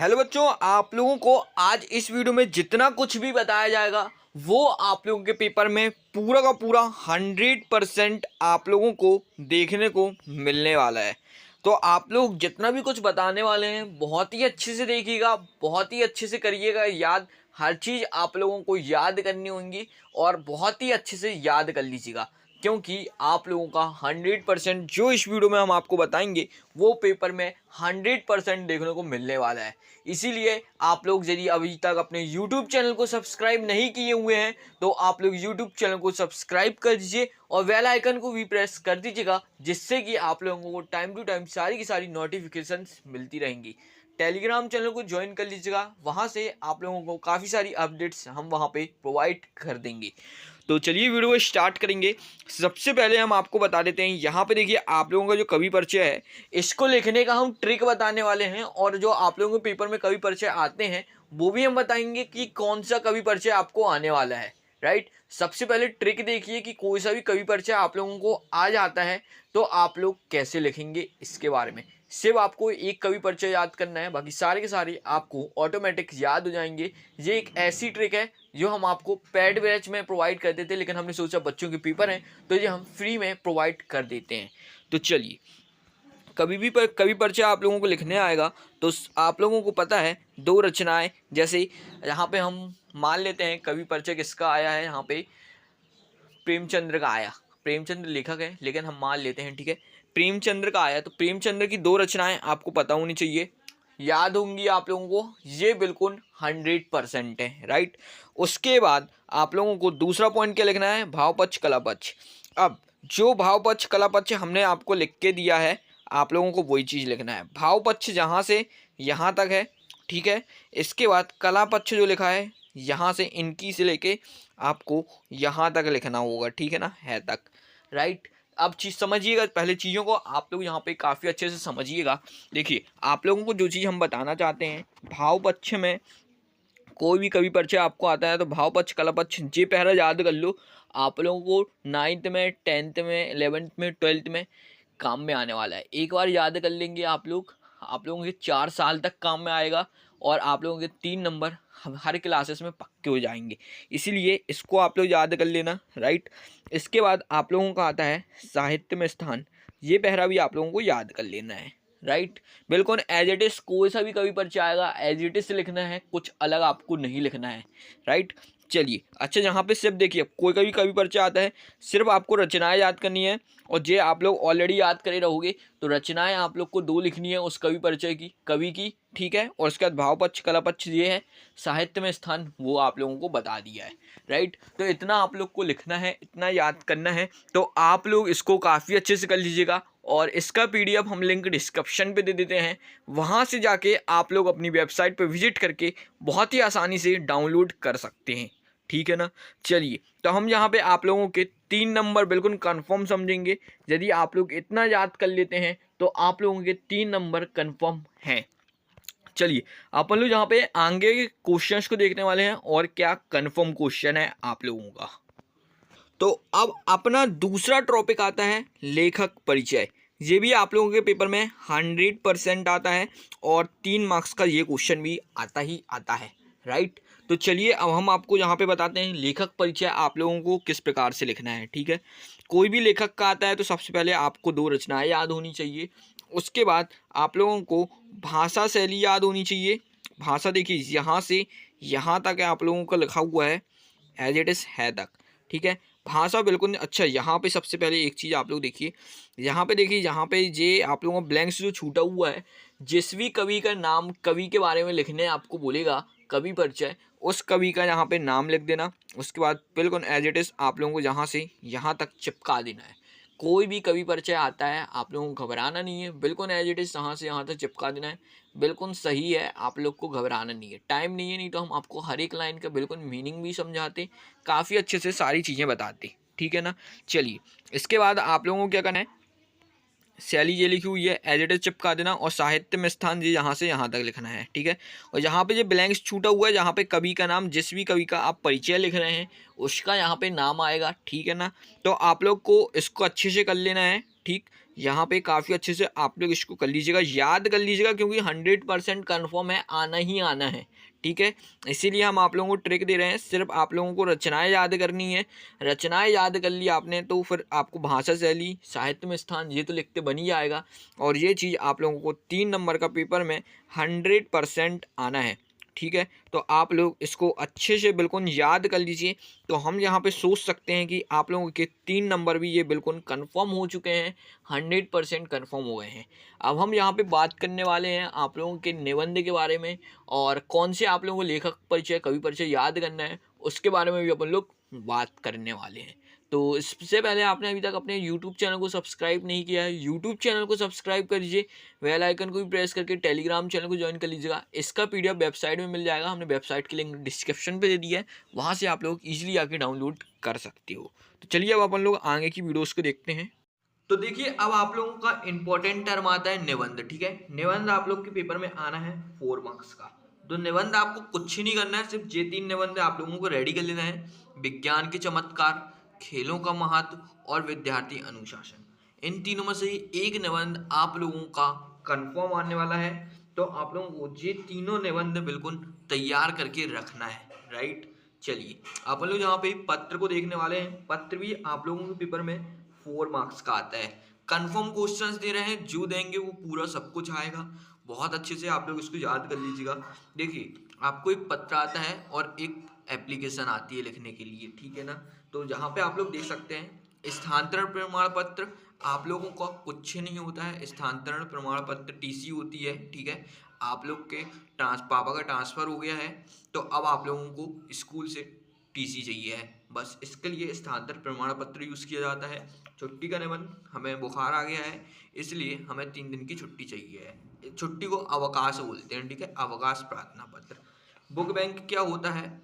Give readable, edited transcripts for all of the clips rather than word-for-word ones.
Hello बच्चों, आप लोगों को आज इस वीडियो में जितना कुछ भी बताया जाएगा वो आप लोगों के पेपर में पूरा का पूरा 100% आप लोगों को देखने को मिलने वाला है। तो आप लोग जितना भी कुछ बताने वाले हैं बहुत ही अच्छे से देखिएगा, बहुत ही अच्छे से करिएगा याद। हर चीज़ आप लोगों को याद करनी होंगी और बहुत ही अच्छे से याद कर लीजिएगा, क्योंकि आप लोगों का 100% जो इस वीडियो में हम आपको बताएंगे वो पेपर में 100% देखने को मिलने वाला है। इसीलिए आप लोग यदि अभी तक अपने YouTube चैनल को सब्सक्राइब नहीं किए हुए हैं तो आप लोग YouTube चैनल को सब्सक्राइब कर दीजिए और बेल आइकन को भी प्रेस कर दीजिएगा, जिससे कि आप लोगों को टाइम टू टाइम सारी की सारी नोटिफिकेशंस मिलती रहेंगी। टेलीग्राम चैनल को ज्वाइन कर लीजिएगा, वहाँ से आप लोगों को काफ़ी सारी अपडेट्स हम वहाँ पे प्रोवाइड कर देंगे। तो चलिए वीडियो को स्टार्ट करेंगे। सबसे पहले हम आपको बता देते हैं, यहाँ पे देखिए आप लोगों का जो कवि परिचय है इसको लिखने का हम ट्रिक बताने वाले हैं, और जो आप लोगों के पेपर में कवि परिचय आते हैं वो भी हम बताएंगे कि कौन सा कवि परिचय आपको आने वाला है। राइट, सबसे पहले ट्रिक देखिए कि कोई सा भी कवि परिचय आप लोगों को आ जाता है तो आप लोग कैसे लिखेंगे इसके बारे में। सिर्फ आपको एक कवि परिचय याद करना है, बाकी सारे के सारे आपको ऑटोमेटिक याद हो जाएंगे। ये एक ऐसी ट्रिक है जो हम आपको पेड बैच में प्रोवाइड कर देते हैं, लेकिन हमने सोचा बच्चों के पेपर हैं तो ये हम फ्री में प्रोवाइड कर देते हैं। तो चलिए, कवि परिचय आप लोगों को लिखने आएगा तो आप लोगों को पता है दो रचनाएं, जैसे यहाँ पे हम मान लेते हैं कवि परिचय किसका आया है, यहाँ पे प्रेमचंद्र का आया। प्रेमचंद्र लेखक है लेकिन हम मान लेते हैं, ठीक है, प्रेमचंद्र का आया। तो प्रेमचंद्र की दो रचनाएं आपको पता होनी चाहिए, याद होंगी आप लोगों को, ये बिल्कुल 100% है। राइट, उसके बाद आप लोगों को दूसरा पॉइंट क्या लिखना है, भाव पक्ष कला पक्ष। अब जो भाव पक्ष कला पक्ष हमने आपको लिख के दिया है, आप लोगों को वही चीज़ लिखना है। भाव पक्ष जहाँ से यहाँ तक है, ठीक है, इसके बाद कला पक्ष जो लिखा है यहाँ से इनकी से लेके आपको यहाँ तक लिखना होगा, ठीक है ना, है तक। राइट, अब चीज़ समझिएगा, पहले चीज़ों को आप लोग यहाँ पे काफ़ी अच्छे से समझिएगा। देखिए आप लोगों को जो चीज़ हम बताना चाहते हैं, भाव पक्ष में कोई भी कवि परिचय आपको आता है तो भाव पक्ष कला पक्ष ये पहला याद कर लो। आप लोगों को 9th में 10th में 11th में 12th में काम में आने वाला है। एक बार याद कर लेंगे आप लोगों के 4 साल तक काम में आएगा और आप लोगों के 3 नंबर हर क्लासेस में पक्के हो जाएंगे। इसीलिए इसको आप लोग याद कर लेना। राइट, इसके बाद आप लोगों का आता है साहित्य में स्थान, ये पहरा भी आप लोगों को याद कर लेना है। राइट, बिल्कुल एज इट इज कोई सा भी कवि परिचय आएगा एज इट इज लिखना है, कुछ अलग आपको नहीं लिखना है। राइट, चलिए अच्छा, यहाँ पे सिर्फ देखिए कोई कभी कवि परिचय आता है, सिर्फ आपको रचनाएं याद करनी है, और ये आप लोग ऑलरेडी याद करे रहोगे। तो रचनाएं आप लोग को 2 लिखनी है उस कवि परिचय की, कवि की, ठीक है, और उसके बाद भाव पक्ष कला पक्ष ये है, साहित्य में स्थान वो आप लोगों को बता दिया है। राइट, तो इतना आप लोग को लिखना है, इतना याद करना है। तो आप लोग इसको काफ़ी अच्छे से कर लीजिएगा, और इसका PDF हम लिंक डिस्क्रिप्शन पे दे देते हैं, वहाँ से जाके आप लोग अपनी वेबसाइट पे विजिट करके बहुत ही आसानी से डाउनलोड कर सकते हैं, ठीक है ना। चलिए, तो हम यहाँ पे आप लोगों के 3 नंबर बिल्कुल कंफर्म समझेंगे। यदि आप लोग इतना याद कर लेते हैं तो आप लोगों के 3 नंबर कंफर्म हैं। चलिए अपन लोग यहाँ पे आगे के क्वेश्चंस को देखने वाले हैं और क्या कंफर्म क्वेश्चन है आप लोगों का। तो अब अपना दूसरा टॉपिक आता है लेखक परिचय। ये भी आप लोगों के पेपर में 100% आता है और 3 मार्क्स का ये क्वेश्चन भी आता ही आता है। राइट, तो चलिए अब हम आपको यहाँ पे बताते हैं लेखक परिचय आप लोगों को किस प्रकार से लिखना है। ठीक है, कोई भी लेखक का आता है तो सबसे पहले आपको 2 रचनाएं याद होनी चाहिए। उसके बाद आप लोगों को भाषा शैली याद होनी चाहिए। भाषा देखिए यहाँ से यहाँ तक आप लोगों का लिखा हुआ है एज इट इज़ है तक, ठीक है, भाषा बिल्कुल अच्छा। यहाँ पे सबसे पहले एक चीज़ आप लोग देखिए, यहाँ पे देखिए, यहाँ पे ये आप लोगों को ब्लैंक्स जो छूटा हुआ है, जिस भी कवि का नाम, कवि के बारे में लिखने आपको बोलेगा कवि परिचय, उस कवि का यहाँ पे नाम लिख देना। उसके बाद बिल्कुल एज इट इज़ आप लोगों को यहाँ से यहाँ तक चिपका देना है। कोई भी कवि परिचय आता है आप लोगों को घबराना नहीं है, बिल्कुल एज इट इज़ यहाँ से यहाँ तक चिपका देना है। बिल्कुल सही है, आप लोग को घबराना नहीं है। टाइम नहीं है, नहीं तो हम आपको हर एक लाइन का बिल्कुल मीनिंग भी समझाते, काफ़ी अच्छे से सारी चीज़ें बताते, ठीक है ना। चलिए, इसके बाद आप लोगों को क्या करना है, शैली ये लिखी हुई है एज इट इज चिपका देना, और साहित्य में स्थान जी यहाँ से यहाँ तक लिखना है, ठीक है। और यहाँ पे जो ब्लैंक्स छूटा हुआ है, जहाँ पे कवि का नाम, जिस भी कवि का आप परिचय लिख रहे हैं उसका यहाँ पे नाम आएगा, ठीक है ना। तो आप लोग को इसको अच्छे से कर लेना है, ठीक, यहाँ पे काफ़ी अच्छे से आप लोग इसको कर लीजिएगा, याद कर लीजिएगा, क्योंकि 100% कन्फर्म है, आना ही आना है। ठीक है, इसीलिए हम आप लोगों को ट्रिक दे रहे हैं। सिर्फ आप लोगों को रचनाएं याद करनी है। रचनाएं याद कर ली आपने तो फिर आपको भाषा शैली, साहित्य में स्थान, ये तो लिखते बन ही जाएगा। और ये चीज़ आप लोगों को 3 नंबर का पेपर में 100% आना है। ठीक है, तो आप लोग इसको अच्छे से बिल्कुल याद कर लीजिए। तो हम यहाँ पे सोच सकते हैं कि आप लोगों के 3 नंबर भी ये बिल्कुल कंफर्म हो चुके हैं, 100% कंफर्म हो गए हैं। अब हम यहाँ पे बात करने वाले हैं आप लोगों के निबंध के बारे में, और कौन से आप लोगों को लेखक परिचय, कवि परिचय याद करना है, उसके बारे में भी अपन लोग बात करने वाले हैं। तो इससे पहले आपने अभी तक अपने यूट्यूब चैनल को सब्सक्राइब नहीं किया है, यूट्यूब चैनल को सब्सक्राइब कर लीजिए, बेल आइकन को भी प्रेस करके टेलीग्राम चैनल को ज्वाइन कर लीजिएगा। इसका पीडीएफ वेबसाइट में मिल जाएगा, हमने वेबसाइट की लिंक डिस्क्रिप्शन पे दे दी है, वहाँ से आप लोग ईजिली आके डाउनलोड कर सकते हो। तो चलिए अब अपन लोग आगे की वीडियोज़ को देखते हैं। तो देखिए, अब आप लोगों का इंपॉर्टेंट टर्म आता है निबंध। ठीक है, निबंध आप लोग के पेपर में आना है 4 मार्क्स का। तो निबंध आपको कुछ ही नहीं करना है, सिर्फ ये 3 निबंध आप लोगों को रेडी कर लेना है। विज्ञान के चमत्कार, खेलों का महत्व और विद्यार्थी अनुशासन। इन तीनों में से ही एक निबंध आप लोगों का कंफर्म आने वाला है। तो आप लोगों को ये तीनों निबंध बिल्कुल तैयार करके रखना है। राइट, चलिए अपन लोग यहाँ पे पत्र को देखने वाले हैं। पत्र भी आप लोगों के पेपर में 4 मार्क्स का आता है। कंफर्म क्वेश्चंस दे रहे हैं, जो देंगे वो पूरा सब कुछ आएगा। बहुत अच्छे से आप लोग इसको याद कर लीजिएगा। देखिए, आपको एक पत्र आता है और एक एप्लीकेशन आती है लिखने के लिए। ठीक है ना, तो यहाँ पे आप लोग देख सकते हैं स्थानांतरण प्रमाण पत्र आप लोगों का कुछ नहीं होता है। स्थानांतरण प्रमाण पत्र टीसी होती है। ठीक है, आप लोग के पापा का ट्रांसफ़र हो गया है, तो अब आप लोगों को स्कूल से टीसी चाहिए है, बस इसके लिए स्थानांतरण प्रमाण पत्र यूज़ किया जाता है। छुट्टी का निबंध, हमें बुखार आ गया है इसलिए हमें 3 दिन की छुट्टी चाहिए है, छुट्टी को अवकाश बोलते हैं। ठीक है, अवकाश प्रार्थना पत्र। बुक बैंक क्या होता है?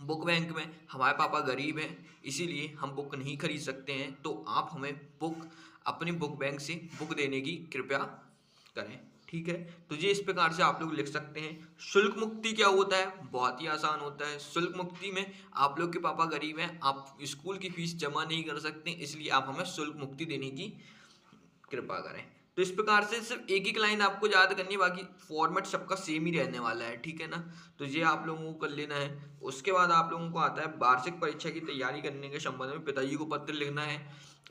बुक बैंक में हमारे पापा गरीब हैं इसीलिए हम बुक नहीं खरीद सकते हैं, तो आप हमें बुक अपनी बुक बैंक से बुक देने की कृपया करें। ठीक है, तो ये इस प्रकार से आप लोग लिख सकते हैं। शुल्क मुक्ति क्या होता है? बहुत ही आसान होता है। शुल्क मुक्ति में आप लोग के पापा गरीब हैं, आप स्कूल की फीस जमा नहीं कर सकते, इसलिए आप हमें शुल्क मुक्ति देने की कृपा करें। तो इस प्रकार से सिर्फ एक एक लाइन आपको याद करनी है, बाकी फॉर्मेट सबका सेम ही रहने वाला है। ठीक है ना, तो ये आप लोगों को कर लेना है। उसके बाद आप लोगों को आता है वार्षिक परीक्षा की तैयारी करने के संबंध में पिताजी को पत्र लिखना है।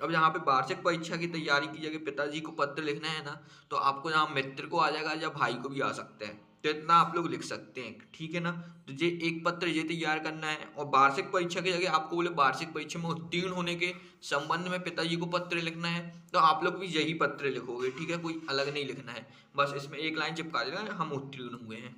अब यहाँ पे वार्षिक परीक्षा की तैयारी की जगह पिताजी को पत्र लिखना है ना, तो आपको यहाँ मित्र को आ जाएगा या भाई को भी आ सकता है, तो इतना आप लोग लिख सकते हैं। ठीक है ना, तो ये एक पत्र ये तैयार करना है। और वार्षिक परीक्षा की जगह आपको बोले वार्षिक परीक्षा में उत्तीर्ण होने के संबंध में पिताजी को पत्र लिखना है, तो आप लोग भी यही पत्र लिखोगे। ठीक है, कोई अलग नहीं लिखना है, बस इसमें एक लाइन चिपका देना, हम उत्तीर्ण हुए हैं।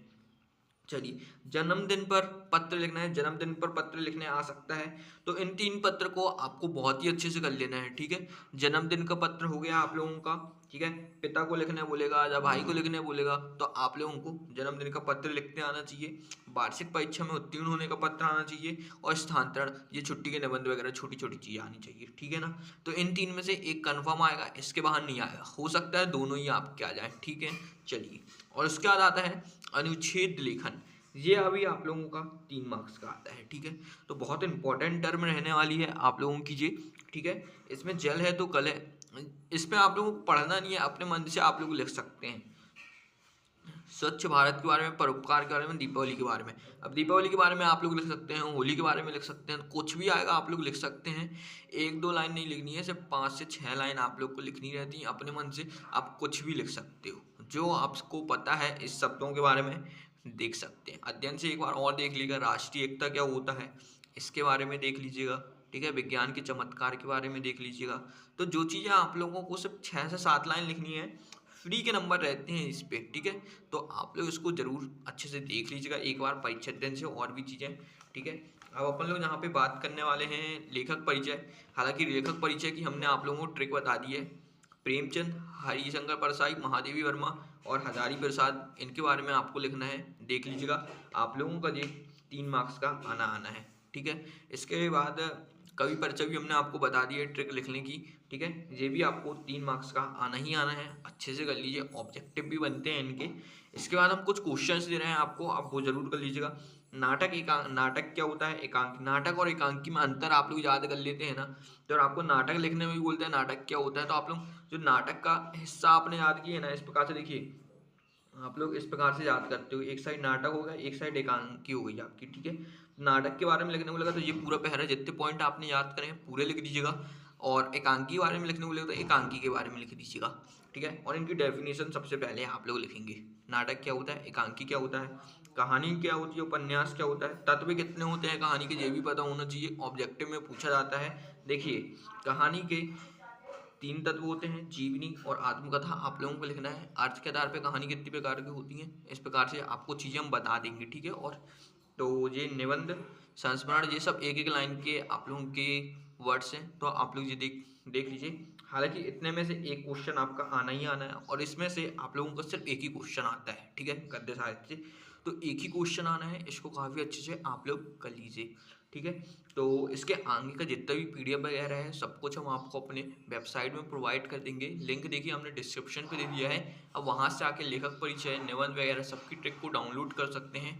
चलिए, जन्मदिन पर पत्र लिखना है, जन्मदिन पर पत्र लिखने आ सकता है, तो इन 3 पत्र को आपको बहुत ही अच्छे से कर लेना है। ठीक है, जन्मदिन का पत्र हो गया आप लोगों का। ठीक है, पिता को लिखने बोलेगा या भाई को लिखने बोलेगा, तो आप लोगों को जन्मदिन का पत्र लिखते आना चाहिए। वार्षिक परीक्षा में उत्तीर्ण होने का पत्र आना चाहिए, और स्थानांतरण, ये छुट्टी के निबंध वगैरह छोटी छोटी चीज़ें आनी चाहिए। ठीक है ना, तो इन 3 में से एक कन्फर्म आएगा, इसके बाहर नहीं आएगा। हो सकता है दोनों ही आपके आ जाए। ठीक है, चलिए, और उसके बाद आता है अनुच्छेद लेखन। ये अभी आप लोगों का 3 मार्क्स का आता है। ठीक है, तो बहुत इंपॉर्टेंट टर्म रहने वाली है आप लोगों की ये। ठीक है, इसमें जल है तो कल है, इसमें आप लोगों को पढ़ना नहीं है, अपने मन से आप लोग लिख सकते हैं। स्वच्छ भारत के बारे में, परोपकार के बारे में, दीपावली के बारे में। अब दीपावली के बारे में आप लोग लिख सकते हैं, होली के बारे में लिख सकते हैं, कुछ भी आएगा आप लोग लिख सकते हैं। 1-2 लाइन नहीं लिखनी है, सिर्फ 5 से 6 लाइन आप लोग को लिखनी रहती है। अपने मन से आप कुछ भी लिख सकते हो, जो आपको पता है इस शब्दों के बारे में देख सकते हैं। अध्ययन से एक बार और देख लीजिएगा, राष्ट्रीय एकता क्या होता है इसके बारे में देख लीजिएगा। ठीक है, विज्ञान के चमत्कार के बारे में देख लीजिएगा। तो जो चीज़ें आप लोगों को सिर्फ 6 से 7 लाइन लिखनी है, फ्री के नंबर रहते हैं इस पे। ठीक है, तो आप लोग इसको जरूर अच्छे से देख लीजिएगा एक बार परीक्षा दिन से, और भी चीज़ें। ठीक है, अब अपन लोग यहाँ पे बात करने वाले हैं लेखक परिचय। हालांकि लेखक परिचय की हमने आप लोगों को ट्रिक बता दी है। प्रेमचंद, हरिशंकर परसाई, महादेवी वर्मा और हजारी प्रसाद, इनके बारे में आपको लिखना है, देख लीजिएगा। आप लोगों का ये 3 मार्क्स का आना है। ठीक है, इसके बाद कवि परिचय भी हमने आपको बता दी है ट्रिक लिखने की। ठीक है, ये भी आपको 3 मार्क्स का आना ही आना है, अच्छे से कर लीजिए, ऑब्जेक्टिव भी बनते हैं इनके। इसके बाद हम कुछ क्वेश्चंस दे रहे हैं आपको, आप वो जरूर कर लीजिएगा। नाटक क्या होता है, एकांकी। नाटक और एकांकी में अंतर आप लोग याद कर लेते हैं ना, तो अगर आपको नाटक लिखने में भी बोलते हैं नाटक क्या होता है, तो आप लोग जो नाटक का हिस्सा आपने याद किया है ना, इस प्रकार से देखिए, आप लोग इस प्रकार से याद करते हो, एक साइड नाटक हो गया, एक साइड एकांकी हो गई आपकी, ठीक है। नाटक के बारे में लिखने को लगा तो ये पूरा पहरा जितने पॉइंट आपने याद करें पूरे लिख दीजिएगा, और एकांकी के बारे में लिखने को लगा तो एकांकी के बारे में लिख दीजिएगा, ठीक है। और इनकी डेफिनेशन सबसे पहले आप लोग लिखेंगे, नाटक क्या होता है, एकांकी क्या होता है, कहानी क्या होती है, उपन्यास क्या होता है, तत्व कितने होते हैं कहानी के, ये भी पता होना चाहिए, ऑब्जेक्टिव में पूछा जाता है। देखिए, कहानी के 3 तत्व होते हैं, जीवनी और आत्मकथा, आप लोगों को लिखना है। अर्थ के आधार पर कहानी कितनी प्रकार की होती हैं, इस प्रकार से आपको चीज़ें हम बता देंगे, ठीक है। और तो ये निबंध, संस्मरण, ये सब एक एक लाइन के आप लोगों के वर्ड्स हैं, तो आप लोग ये देख लीजिए। हालांकि इतने में से एक क्वेश्चन आपका आना ही आना है, और इसमें से आप लोगों का सिर्फ एक ही क्वेश्चन आता है, ठीक है, गद्य साहित्य से, तो एक ही क्वेश्चन आना है, इसको काफ़ी अच्छे से आप लोग कर लीजिए, ठीक है। तो इसके आगे का जितना भी PDF वगैरह है सब कुछ हम आपको अपने वेबसाइट में प्रोवाइड कर देंगे, लिंक देखिए हमने डिस्क्रिप्शन पे दे दिया है। अब वहाँ से आके लेखक परिचय, निबंध वगैरह सबकी ट्रिक को डाउनलोड कर सकते हैं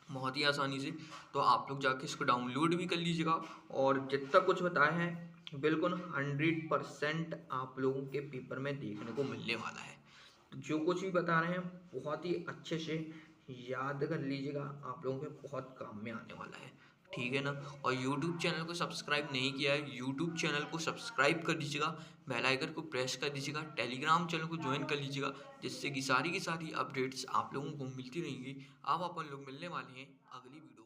बहुत ही आसानी से, तो आप लोग जाके इसको डाउनलोड भी कर लीजिएगा। और जितना कुछ बताया है बिल्कुल 100% आप लोगों के पेपर में देखने को मिलने वाला है। तो जो कुछ भी बता रहे हैं बहुत ही अच्छे से याद कर लीजिएगा, आप लोगों के बहुत काम में आने वाला है, ठीक है ना। और YouTube चैनल को सब्सक्राइब नहीं किया है, YouTube चैनल को सब्सक्राइब कर दीजिएगा, बेल आइकन को प्रेस कर दीजिएगा, टेलीग्राम चैनल को ज्वाइन कर लीजिएगा, जिससे कि सारी की सारी अपडेट्स आप लोगों को मिलती रहेंगी। अब अपन लोग मिलने वाले हैं अगली वीडियो।